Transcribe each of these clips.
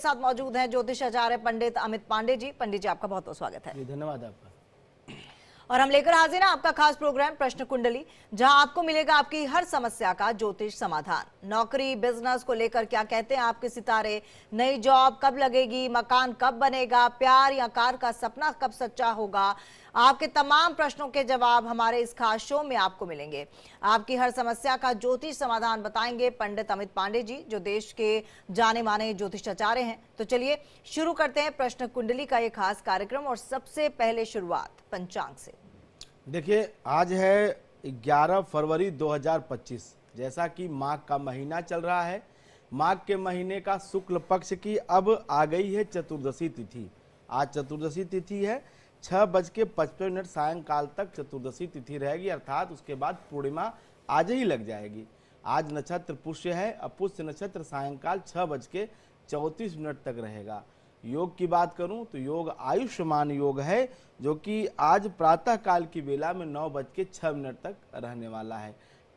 साथ मौजूद हैं ज्योतिष आचार्य पंडित अमित पांडे जी। पंडित जी, आपका बहुत बहुत स्वागत है। धन्यवाद आपका। और हम लेकर हाजिर हैं आपका खास प्रोग्राम प्रश्न कुंडली, जहां आपको मिलेगा आपकी हर समस्या का ज्योतिष समाधान। नौकरी, बिजनेस को लेकर क्या कहते हैं आपके सितारे, नई जॉब कब लगेगी, मकान कब बनेगा, प्यार या कार का सपना कब सच्चा होगा, आपके तमाम प्रश्नों के जवाब हमारे इस खास शो में आपको मिलेंगे। आपकी हर समस्या का ज्योतिष समाधान बताएंगे पंडित अमित पांडे जी, जो देश के जाने माने ज्योतिषाचार्य हैं। तो चलिए शुरू करते हैं प्रश्न कुंडली का ये खास कार्यक्रम। और सबसे पहले शुरुआत पंचांग से। देखिए, आज है 11 फरवरी 2025। जैसा कि माघ का महीना चल रहा है, माघ के महीने का शुक्ल पक्ष की अब आ गई है चतुर्दशी तिथि। आज चतुर्दशी तिथि है। 6:55 सायंकाल तक चतुर्दशी तिथि रहेगी, अर्थात उसके बाद पूर्णिमा आज ही लग जाएगी। आज नक्षत्र पुष्य है। अपुष्य नक्षत्र सायंकाल 6:34 तक रहेगा। योग की बात करूं तो योग आयुष्मान योग है, जो कि आज प्रातः काल की बेला में 9:06 तक रहने वाला है।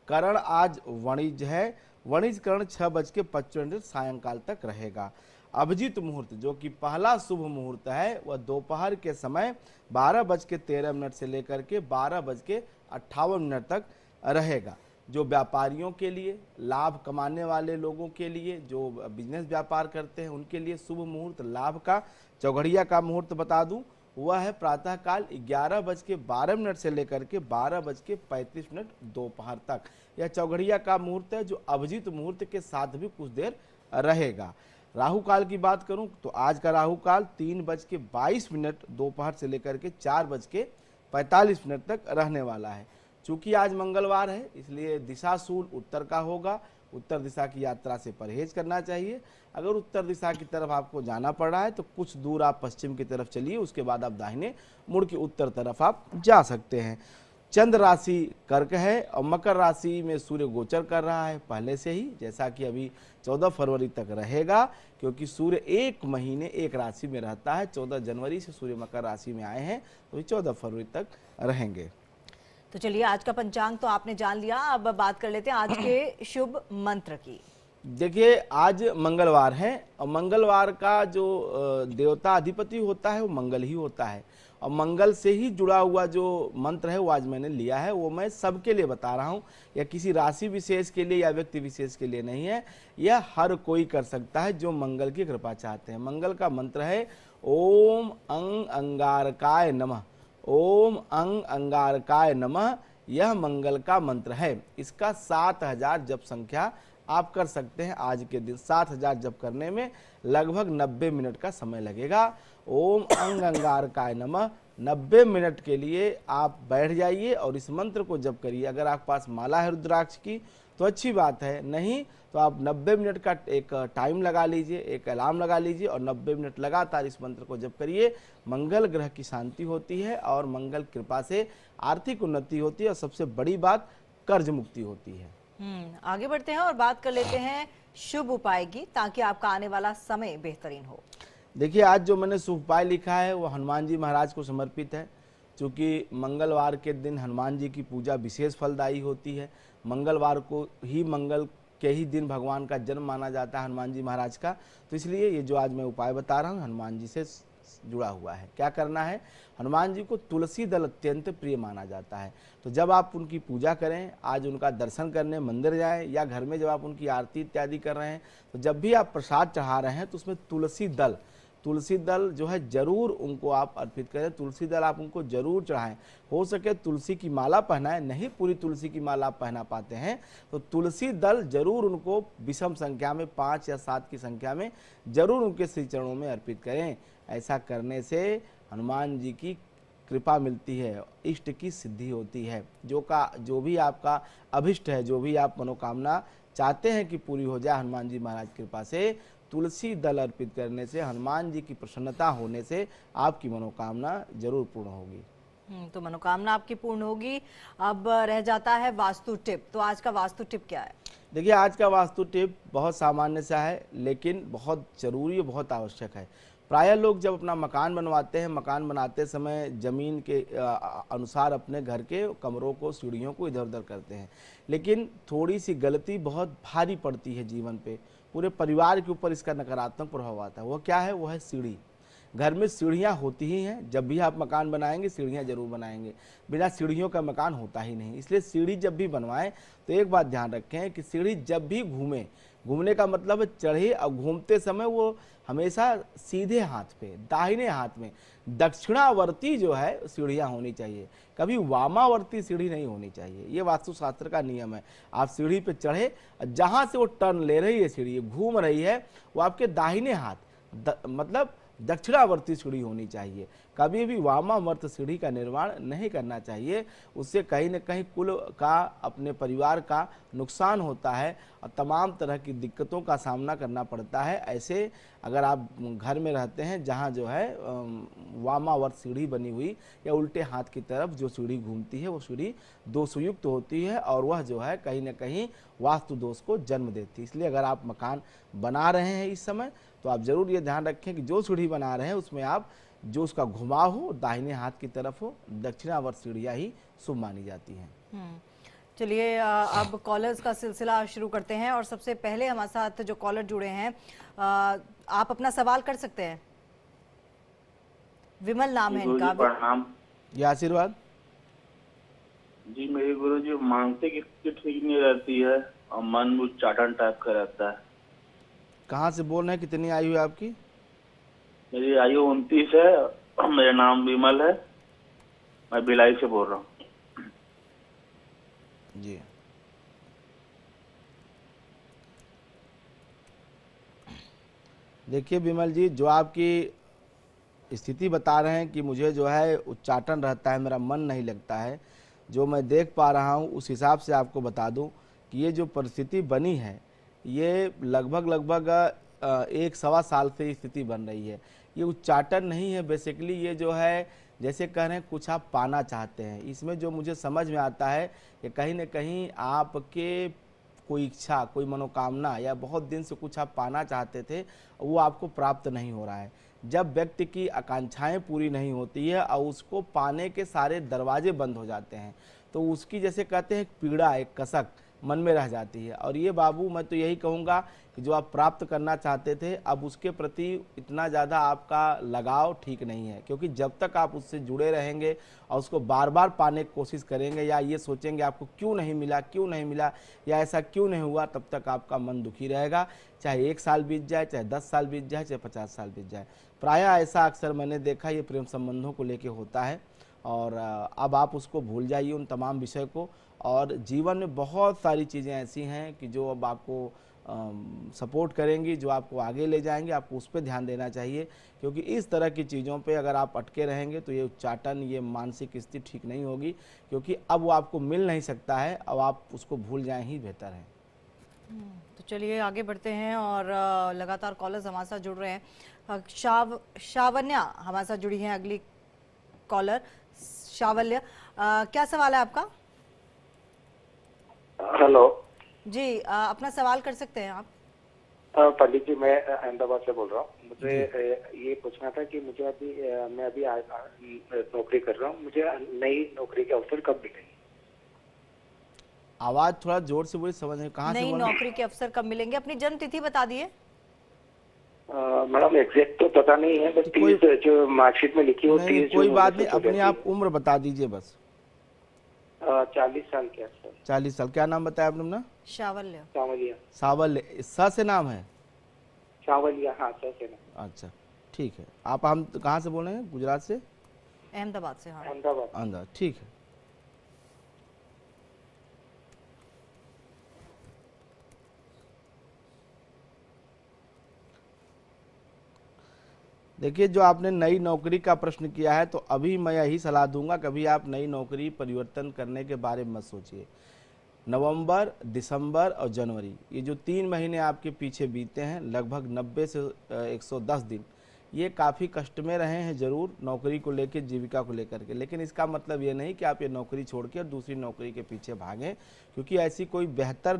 करण आज वणिज है। वणिज करण 6:55 सायंकाल तक रहेगा। अभिजीत मुहूर्त जो कि पहला शुभ मुहूर्त है, वह दोपहर के समय 12:13 से लेकर के 12:58 तक रहेगा। जो व्यापारियों के लिए, लाभ कमाने वाले लोगों के लिए, जो बिजनेस व्यापार करते हैं, उनके लिए शुभ मुहूर्त लाभ का चौघड़िया का मुहूर्त बता दूं, वह है प्रातःकाल 11:12 से लेकर के 12:35 दोपहर तक। यह चौघड़िया का मुहूर्त है, जो अभिजीत मुहूर्त के साथ भी कुछ देर रहेगा। राहु काल की बात करूं तो आज का राहु काल 3:22 दोपहर से लेकर के 4:45 तक रहने वाला है। चूंकि आज मंगलवार है, इसलिए दिशाशूल उत्तर का होगा। उत्तर दिशा की यात्रा से परहेज करना चाहिए। अगर उत्तर दिशा की तरफ आपको जाना पड़ रहा है तो कुछ दूर आप पश्चिम की तरफ चलिए, उसके बाद आप दाहिने मुड़ के उत्तर तरफ आप जा सकते हैं। चंद्र राशि कर्क है और मकर राशि में सूर्य गोचर कर रहा है पहले से ही, जैसा कि अभी 14 फरवरी तक रहेगा, क्योंकि सूर्य एक महीने एक राशि में रहता है। 14 जनवरी से सूर्य मकर राशि में आए हैं, तो 14 फरवरी तक रहेंगे। तो चलिए, आज का पंचांग तो आपने जान लिया, अब बात कर लेते हैं आज के शुभ मंत्र की। देखिए, आज मंगलवार है और मंगलवार का जो देवता अधिपति होता है वो मंगल ही होता है। और मंगल से ही जुड़ा हुआ जो मंत्र है वो आज मैंने लिया है, वो मैं सबके लिए बता रहा हूँ। यह किसी राशि विशेष के लिए या व्यक्ति विशेष के लिए नहीं है, यह हर कोई कर सकता है जो मंगल की कृपा चाहते हैं। मंगल का मंत्र है ओम अंग अंगारकाय नमः। ओम अंग अंगारकाय नमः, यह मंगल का मंत्र है। इसका 7000 जप संख्या आप कर सकते हैं आज के दिन। 7000 जप करने में लगभग 90 मिनट का समय लगेगा। ओम अंग अंगारकाय नमः 90 मिनट के लिए आप बैठ जाइए और इस मंत्र को जप करिए। अगर आपके पास माला है रुद्राक्ष की तो अच्छी बात है, नहीं तो आप 90 मिनट का एक टाइम लगा लीजिए, एक अलार्म लगा लीजिए और 90 मिनट लगातार इस मंत्र को जप करिए। मंगल ग्रह की शांति होती है और मंगल कृपा से आर्थिक उन्नति होती है और सबसे बड़ी बात कर्ज मुक्ति होती है। आगे बढ़ते हैं और बात कर लेते हैं शुभ उपाय की, ताकि आपका आने वाला समय बेहतरीन हो। देखिए, आज जो मैंने शुभ उपाय लिखा है वो हनुमान जी महाराज को समर्पित है। चूँकि मंगलवार के दिन हनुमान जी की पूजा विशेष फलदायी होती है। मंगलवार को ही, मंगल के ही दिन भगवान का जन्म माना जाता है हनुमान जी महाराज का, तो इसलिए ये जो आज मैं उपाय बता रहा हूँ हनुमान जी से जुड़ा हुआ है। क्या करना है, हनुमान जी को तुलसी दल अत्यंत प्रिय माना जाता है। तो जब आप उनकी पूजा करें, आज उनका दर्शन करने मंदिर जाएं या घर में जब आप उनकी आरती इत्यादि कर रहे हैं, तो जब भी आप प्रसाद चढ़ा रहे हैं तो उसमें तुलसी दल जो है जरूर उनको आप अर्पित करें। तुलसी दल आप उनको जरूर चढ़ाएं। हो सके तुलसी की माला पहनाएं, नहीं पूरी तुलसी की माला आप पहना पाते हैं तो तुलसी दल जरूर उनको विषम संख्या में 5 या 7 की संख्या में जरूर उनके श्री चरणों में अर्पित करें। ऐसा करने से हनुमान जी की कृपा मिलती है, इष्ट की सिद्धि होती है। जो भी आपका अभिष्ट है, जो भी आप मनोकामना चाहते हैं कि पूरी हो जाए, हनुमान जी महाराज की कृपा से तुलसी दल अर्पित करने से, हनुमान जी की प्रसन्नता होने से आपकी मनोकामना जरूर पूर्ण होगी। तो मनोकामना आपकी पूर्ण होगी। अब रह जाता है वास्तु टिप। तो आज का वास्तु टिप क्या है? देखिए, आज का वास्तु टिप बहुत सामान्य सा है, लेकिन बहुत जरूरी, बहुत आवश्यक है। प्रायः लोग जब अपना मकान बनवाते हैं, मकान बनाते समय ज़मीन के अनुसार अपने घर के कमरों को, सीढ़ियों को इधर उधर करते हैं, लेकिन थोड़ी सी गलती बहुत भारी पड़ती है जीवन पे। पूरे परिवार के ऊपर इसका नकारात्मक प्रभाव आता है। वो क्या है? वो है सीढ़ी। घर में सीढ़ियाँ होती ही हैं, जब भी आप मकान बनाएंगे सीढ़ियाँ जरूर बनाएंगे, बिना सीढ़ियों का मकान होता ही नहीं। इसलिए सीढ़ी जब भी बनवाएं तो एक बात ध्यान रखें कि सीढ़ी जब भी घूमे, घूमने का मतलब है चढ़े और घूमते समय वो हमेशा सीधे हाथ पे, दाहिने हाथ में दक्षिणावर्ती जो है सीढ़ियाँ होनी चाहिए, कभी वामावर्ती सीढ़ी नहीं होनी चाहिए। ये वास्तुशास्त्र का नियम है। आप सीढ़ी पे चढ़े, जहाँ से वो टर्न ले रही है सीढ़ी, घूम रही है, वो आपके दाहिने हाथ मतलब दक्षिणावर्ती सीढ़ी होनी चाहिए। कभी भी वामावर्त सीढ़ी का निर्माण नहीं करना चाहिए। उससे कहीं न कहीं कुल का, अपने परिवार का नुकसान होता है और तमाम तरह की दिक्कतों का सामना करना पड़ता है। ऐसे अगर आप घर में रहते हैं जहां जो है वामावर्त सीढ़ी बनी हुई या उल्टे हाथ की तरफ जो सीढ़ी घूमती है, वो सीढ़ी दोषयुक्त होती है और वह जो है कहीं न कहीं वास्तु दोष को जन्म देती है। इसलिए अगर आप मकान बना रहे हैं इस समय तो आप जरूर ये ध्यान रखें कि जो सीढ़ी बना रहे हैं उसमें आप जो उसका घुमाव हो दाहिने हाथ की तरफ हो, दक्षिणावर्त सीढ़ियाँ ही शुभ मानी जाती हैं। चलिए अब कॉलर्स का सिलसिला शुरू करते हैं और सबसे पहले हमारे साथ जो कॉलर जुड़े हैं, आप अपना सवाल कर सकते हैं। विमल नाम है इनका। प्रणाम ये आशीर्वाद जी। मेरी गुरु जी मानसिक स्थिति ठीक नहीं रहती है और मन उच्चाटन टाइप का रहता है। कहाँ से बोल रहे हैं? कितनी आयु है आपकी? मेरी आयु 29 है। मेरा नाम विमल है, मैं भिलाई से बोल रहा हूँ जी। देखिए विमल जी, जो आपकी स्थिति बता रहे हैं कि मुझे जो है उच्चाटन रहता है, मेरा मन नहीं लगता है, जो मैं देख पा रहा हूँ उस हिसाब से आपको बता दूं कि ये जो परिस्थिति बनी है ये लगभग 1-1.25 साल से स्थिति बन रही है। ये उच्चाटन नहीं है, बेसिकली ये जो है जैसे कह रहे हैं कुछ आप पाना चाहते हैं। इसमें जो मुझे समझ में आता है कि कहीं न कहीं आपके कोई इच्छा, कोई मनोकामना या बहुत दिन से कुछ आप पाना चाहते थे, वो आपको प्राप्त नहीं हो रहा है। जब व्यक्ति की आकांक्षाएं पूरी नहीं होती है और उसको पाने के सारे दरवाजे बंद हो जाते हैं तो उसकी जैसे कहते हैं एक पीड़ा, एक कसक मन में रह जाती है। और ये बाबू मैं तो यही कहूँगा कि जो आप प्राप्त करना चाहते थे अब उसके प्रति इतना ज़्यादा आपका लगाव ठीक नहीं है, क्योंकि जब तक आप उससे जुड़े रहेंगे और उसको बार बार पाने की कोशिश करेंगे या ये सोचेंगे आपको क्यों नहीं मिला या ऐसा क्यों नहीं हुआ, तब तक आपका मन दुखी रहेगा। चाहे 1 साल बीत जाए, चाहे 10 साल बीत जाए, चाहे 50 साल बीत जाए। प्रायः ऐसा अक्सर मैंने देखा ये प्रेम संबंधों को लेके होता है। और अब आप उसको भूल जाइए उन तमाम विषय को, और जीवन में बहुत सारी चीज़ें ऐसी हैं कि जो अब आपको सपोर्ट करेंगी, जो आपको आगे ले जाएंगे। आपको उस पर ध्यान देना चाहिए, क्योंकि इस तरह की चीज़ों पे अगर आप अटके रहेंगे तो ये उच्चाटन, ये मानसिक स्थिति ठीक नहीं होगी, क्योंकि अब वो आपको मिल नहीं सकता है। अब आप उसको भूल जाएं ही बेहतर है। तो चलिए आगे बढ़ते हैं और लगातार कॉलर्स हमारे साथ जुड़ रहे हैं। शावन्या हमारे साथ जुड़ी हैं अगली कॉलर। शावल्य, क्या सवाल है आपका? हेलो जी, अपना सवाल कर सकते हैं आप। पंडित जी, मैं अहमदाबाद से बोल रहा हूँ। मुझे ये पूछना था कि मुझे मैं अभी नौकरी कर रहा हूँ, मुझे नई नौकरी के अवसर कब मिलेंगे? आवाज थोड़ा जोर से बोलिए, समझ नहीं। कहाँ से नई नौकरी के अवसर कब मिलेंगे? अपनी जन्म तिथि बता दिए। मैडम एग्जैक्ट तो पता नहीं है, बस 30 जो मार्कशीट में लिखी होती है। कोई बात नहीं, अपनी आप उम्र बता दीजिए बस। 40 साल के आसपास। 40 साल। क्या नाम बताया आपने अपना? शावल्य। सावलिया। सावल्य, सा से नाम है? सावलिया, हाँ सर से नाम। अच्छा ठीक है। आप हम कहाँ से बोल रहे हैं? गुजरात से? अहमदाबाद से। हाँ, अहमदाबाद। ठीक है। देखिए, जो आपने नई नौकरी का प्रश्न किया है तो अभी मैं यही सलाह दूंगा, कभी आप नई नौकरी परिवर्तन करने के बारे में मत सोचिए। नवंबर, दिसंबर और जनवरी, ये जो 3 महीने आपके पीछे बीते हैं, लगभग 90 से 110 दिन, ये काफ़ी कष्ट में रहे हैं ज़रूर, नौकरी को लेकर, जीविका को लेकर के। लेकिन इसका मतलब ये नहीं कि आप ये नौकरी छोड़ के और दूसरी नौकरी के पीछे भागें, क्योंकि ऐसी कोई बेहतर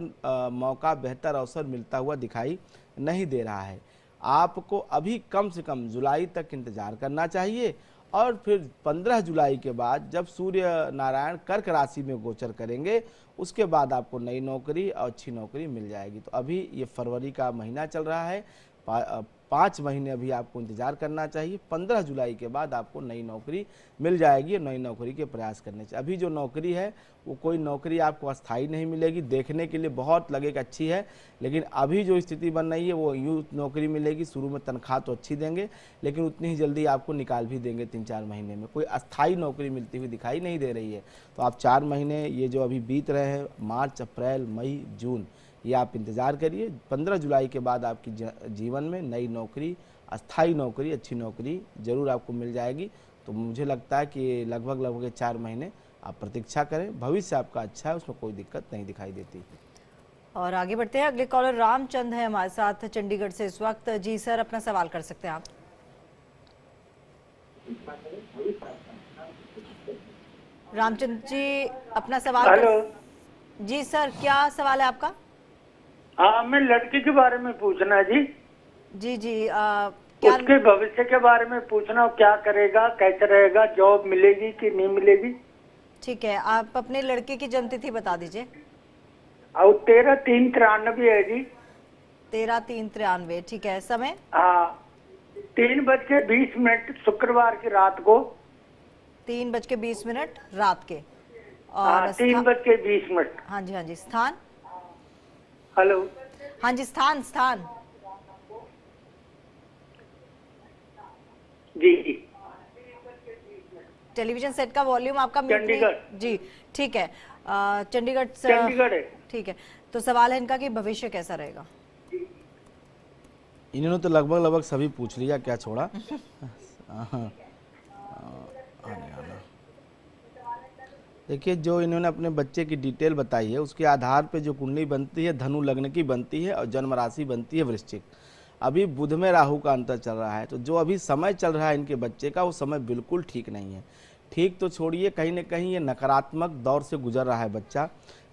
मौका, बेहतर अवसर मिलता हुआ दिखाई नहीं दे रहा है। आपको अभी कम से कम जुलाई तक इंतज़ार करना चाहिए और फिर 15 जुलाई के बाद जब सूर्य नारायण कर्क राशि में गोचर करेंगे उसके बाद आपको नई नौकरी और अच्छी नौकरी मिल जाएगी। तो अभी ये फरवरी का महीना चल रहा है, 5 महीने अभी आपको इंतजार करना चाहिए। 15 जुलाई के बाद आपको नई नौकरी मिल जाएगी, नई नौकरी के प्रयास करने चाहिए। अभी जो नौकरी है वो कोई नौकरी आपको अस्थाई नहीं मिलेगी, देखने के लिए बहुत लगेगा अच्छी है, लेकिन अभी जो स्थिति बन रही है वो यूँ नौकरी मिलेगी। शुरू में तनख्वाह तो अच्छी देंगे, लेकिन उतनी ही जल्दी आपको निकाल भी देंगे 3-4 महीने में। कोई अस्थाई नौकरी मिलती हुई दिखाई नहीं दे रही है। तो आप 4 महीने ये जो अभी बीत रहे हैं, मार्च, अप्रैल, मई, जून, ये आप इंतज़ार करिए। 15 जुलाई के बाद आपकी जीवन में नई नौकरी, अस्थाई नौकरी, अच्छी नौकरी ज़रूर आपको मिल जाएगी। तो मुझे लगता है कि लगभग 4 महीने आप प्रतीक्षा करें, भविष्य आपका अच्छा है, उसमें कोई दिक्कत नहीं दिखाई देती। और आगे बढ़ते हैं, अगले कॉलर रामचंद है हमारे साथ चंडीगढ़ से इस वक्त। जी सर, अपना सवाल कर सकते हैं आप। रामचंद जी अपना सवाल हेलो जी सर, क्या सवाल है आपका? हाँ, मैं लड़की के बारे में पूछना है जी। जी जी, क्या उसके भविष्य के बारे में पूछना, क्या करेगा, कैसे रहेगा, जॉब मिलेगी कि नहीं मिलेगी? ठीक है, आप अपने लड़के की जन्मतिथि बता दीजिए। और 13/3/93 है जी। 13/3/93, ठीक है। समय? हाँ, 3:20 शुक्रवार की रात को। 3:20 रात के। और 3:20। हाँ जी, हाँ जी। स्थान? हेलो, हाँ जी, स्थान जी। टेलीविजन सेट का वॉल्यूम आपका चंडीगढ़ जी, ठीक है। चंडीगढ़ है, ठीक है। तो सवाल है इनका कि भविष्य कैसा रहेगा। इन्होंने तो लगभग सभी पूछ लिया, क्या छोड़ा। देखिए, जो इन्होंने अपने बच्चे की डिटेल बताई है उसके आधार पे जो कुंडली बनती है धनु लग्न की बनती है और जन्म राशि बनती है वृश्चिक। अभी बुध में राहु का अंतर चल रहा है, तो जो अभी समय चल रहा है इनके बच्चे का वो समय बिल्कुल ठीक नहीं है। ठीक तो छोड़िए, कहीं ना कहीं ये नकारात्मक दौर से गुजर रहा है बच्चा।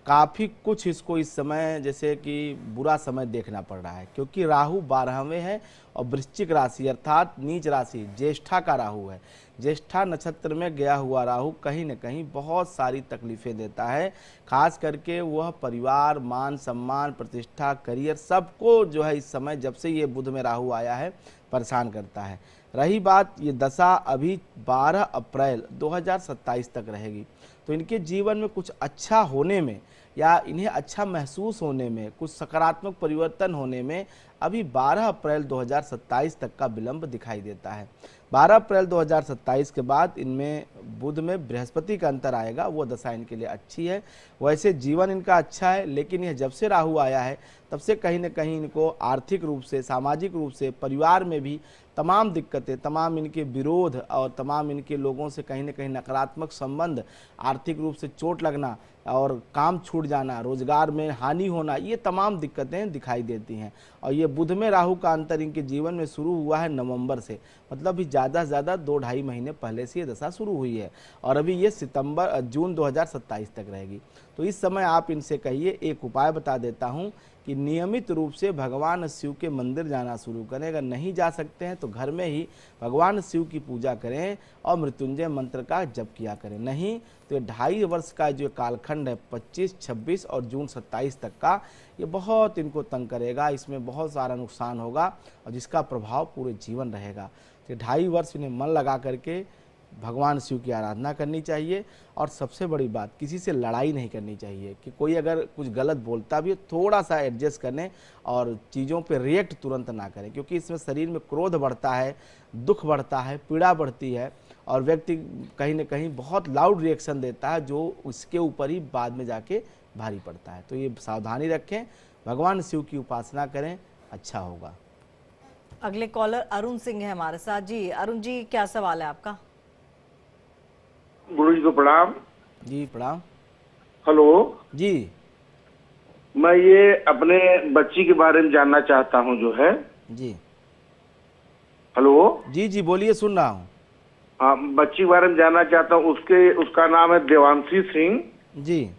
काफ़ी कुछ इसको इस समय जैसे कि बुरा समय देखना पड़ रहा है, क्योंकि राहु 12वें है और वृश्चिक राशि अर्थात नीच राशि ज्येष्ठा का राहु है। ज्येष्ठा नक्षत्र में गया हुआ राहु कहीं न कहीं बहुत सारी तकलीफ़ें देता है, खास करके वह परिवार, मान सम्मान, प्रतिष्ठा, करियर सबको जो है इस समय जब से ये बुध में राहु आया है परेशान करता है। रही बात ये दशा अभी 12 अप्रैल 2027 तक रहेगी, तो इनके जीवन में कुछ अच्छा होने में या इन्हें अच्छा महसूस होने में, कुछ सकारात्मक परिवर्तन होने में अभी 12 अप्रैल 2027 तक का विलंब दिखाई देता है। 12 अप्रैल 2027 के बाद इनमें बुध में बृहस्पति का अंतर आएगा, वो दशा इनके लिए अच्छी है। वैसे जीवन इनका अच्छा है, लेकिन यह जब से राहु आया है तब से कहीं न कहीं इनको आर्थिक रूप से, सामाजिक रूप से, परिवार में भी तमाम दिक्कतें, तमाम इनके विरोध और तमाम इनके लोगों से कहीं न कहीं नकारात्मक संबंध, आर्थिक रूप से चोट लगना और काम छूट जाना, रोजगार में हानि होना, ये तमाम दिक्कतें दिखाई देती हैं। और ये बुध में राहु का अंतर इनके जीवन में शुरू हुआ है नवंबर से, मतलब भी ज़्यादा से ज़्यादा 2-2.5 महीने पहले से ये दशा शुरू हुई है और अभी ये जून 2027 तक रहेगी। तो इस समय आप इनसे कहिए, एक उपाय बता देता हूँ कि नियमित रूप से भगवान शिव के मंदिर जाना शुरू करें। अगर नहीं जा सकते हैं तो घर में ही भगवान शिव की पूजा करें और मृत्युंजय मंत्र का जप किया करें। नहीं तो 2.5 वर्ष का जो कालखंड है 25, 26 और जून 27 तक का, ये बहुत इनको तंग करेगा, इसमें बहुत सारा नुकसान होगा और जिसका प्रभाव पूरे जीवन रहेगा। तो 2.5 वर्ष इन्हें मन लगा करके भगवान शिव की आराधना करनी चाहिए। और सबसे बड़ी बात, किसी से लड़ाई नहीं करनी चाहिए कि कोई अगर कुछ गलत बोलता भी है थोड़ा सा एडजस्ट करने और चीज़ों पे रिएक्ट तुरंत ना करें, क्योंकि इसमें शरीर में क्रोध बढ़ता है, दुख बढ़ता है, पीड़ा बढ़ती है और व्यक्ति कहीं ना कहीं बहुत लाउड रिएक्शन देता है जो उसके ऊपर ही बाद में जाके भारी पड़ता है। तो ये सावधानी रखें, भगवान शिव की उपासना करें, अच्छा होगा। अगले कॉलर अरुण सिंह है हमारे साथ। जी अरुण जी, क्या सवाल है आपका? गुरु जी को प्रणाम। जी प्रणाम। हेलो जी, मैं ये अपने बच्ची के बारे में जानना चाहता हूँ जो है। जी हेलो जी जी बोलिए, सुन रहा हूँ। हाँ, बच्ची के बारे में जानना चाहता हूँ। उसका नाम है देवांशी सिंह जी।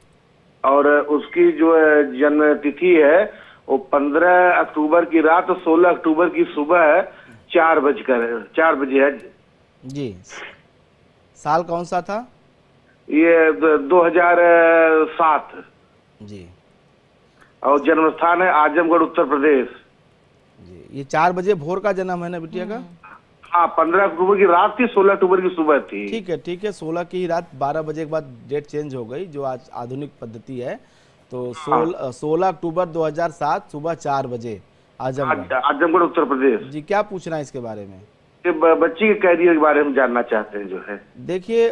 और उसकी जो जन्म तिथि है वो 15 अक्टूबर की रात और 16 अक्टूबर की सुबह 4 बजे है। जी साल कौन सा था? ये 2007। जी और जन्म स्थान है आजमगढ़, उत्तर प्रदेश। जी, ये 4 बजे भोर का जन्म है ना बिटिया का? हाँ, 15 अक्टूबर की रात थी, 16 अक्टूबर की सुबह थी। ठीक है, 16 की ही रात 12 बजे के बाद डेट चेंज हो गई, जो आज आधुनिक पद्धति है। तो 16 अक्टूबर 2007 सुबह 4 बजे आजमगढ़। आजमगढ़, उत्तर प्रदेश। जी, क्या पूछना है इसके बारे में? ये बच्ची के करियर के बारे में जानना चाहते हैं जो है। देखिए,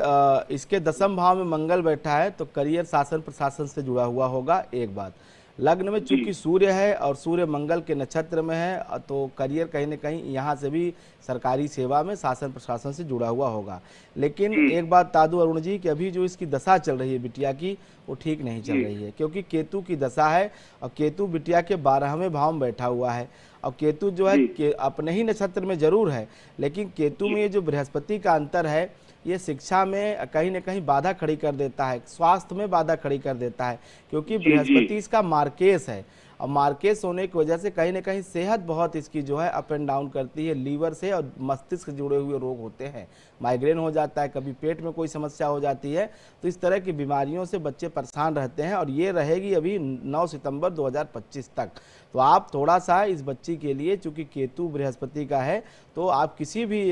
इसके 10वें भाव में मंगल बैठा है, तो करियर शासन प्रशासन से जुड़ा हुआ होगा। एक बात, लग्न में चूंकि सूर्य है और सूर्य मंगल के नक्षत्र में है, तो करियर कहीं न कहीं यहाँ से भी सरकारी सेवा में शासन प्रशासन से जुड़ा हुआ होगा। लेकिन एक बात दादू अरुण जी, कि अभी जो इसकी दशा चल रही है बिटिया की, वो ठीक नहीं चल रही है, क्योंकि केतु की दशा है और केतु बिटिया के 12वें भाव में बैठा हुआ है। और केतु जो है अपने ही नक्षत्र में जरूर है, लेकिन केतु में ये जो बृहस्पति का अंतर है, ये शिक्षा में कहीं न कहीं बाधा खड़ी कर देता है, स्वास्थ्य में बाधा खड़ी कर देता है, क्योंकि बृहस्पति इसका मार्केश है। और मार्केश होने की वजह से कहीं न कहीं सेहत बहुत इसकी जो है अप एंड डाउन करती है। लीवर से और मस्तिष्क से जुड़े हुए रोग होते हैं, माइग्रेन हो जाता है, कभी पेट में कोई समस्या हो जाती है। तो इस तरह की बीमारियों से बच्चे परेशान रहते हैं, और ये रहेगी अभी 9 सितंबर 2025 तक। तो आप थोड़ा सा इस बच्ची के लिए, चूँकि केतु बृहस्पति का है, तो आप किसी भी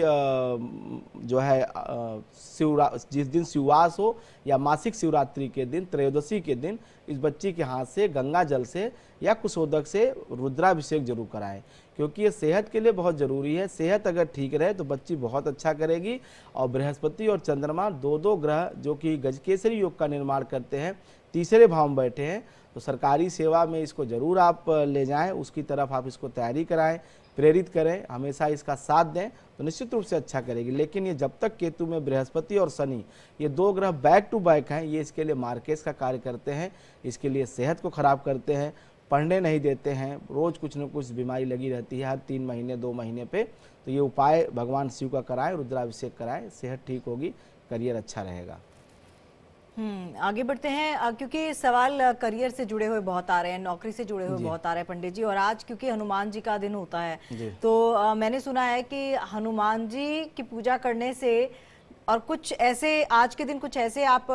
जो है जिस दिन शिववास हो या मासिक शिवरात्रि के दिन, त्रयोदशी के दिन, इस बच्ची के हाथ से गंगा जल से या कुशोदक से रुद्राभिषेक जरूर कराएं, क्योंकि ये सेहत के लिए बहुत ज़रूरी है। सेहत अगर ठीक रहे तो बच्ची बहुत अच्छा करेगी। और बृहस्पति और चंद्रमा दो ग्रह जो कि गजकेसरी योग का निर्माण करते हैं, तीसरे भाव में बैठे हैं, तो सरकारी सेवा में इसको ज़रूर आप ले जाएं, उसकी तरफ आप इसको तैयारी कराएं, प्रेरित करें, हमेशा इसका साथ दें, तो निश्चित रूप से अच्छा करेगी। लेकिन ये जब तक केतु में बृहस्पति और शनि, ये 2 ग्रह बैक टू बैक हैं, ये इसके लिए मार्केस का कार्य करते हैं, इसके लिए सेहत को ख़राब करते हैं, पढ़ने नहीं देते हैं, रोज़ कुछ न कुछ बीमारी लगी रहती है हर 3 महीने 2 महीने पे। तो ये उपाय भगवान शिव का कराएं, रुद्राभिषेक कराएं, सेहत ठीक होगी, करियर अच्छा रहेगा। आगे बढ़ते हैं, क्योंकि सवाल करियर से जुड़े हुए बहुत आ रहे हैं, नौकरी से जुड़े हुए बहुत आ रहे हैं पंडित जी। और आज क्योंकि हनुमान जी का दिन होता है, तो मैंने सुना है कि हनुमान जी की पूजा करने से और कुछ ऐसे आज के दिन कुछ ऐसे आप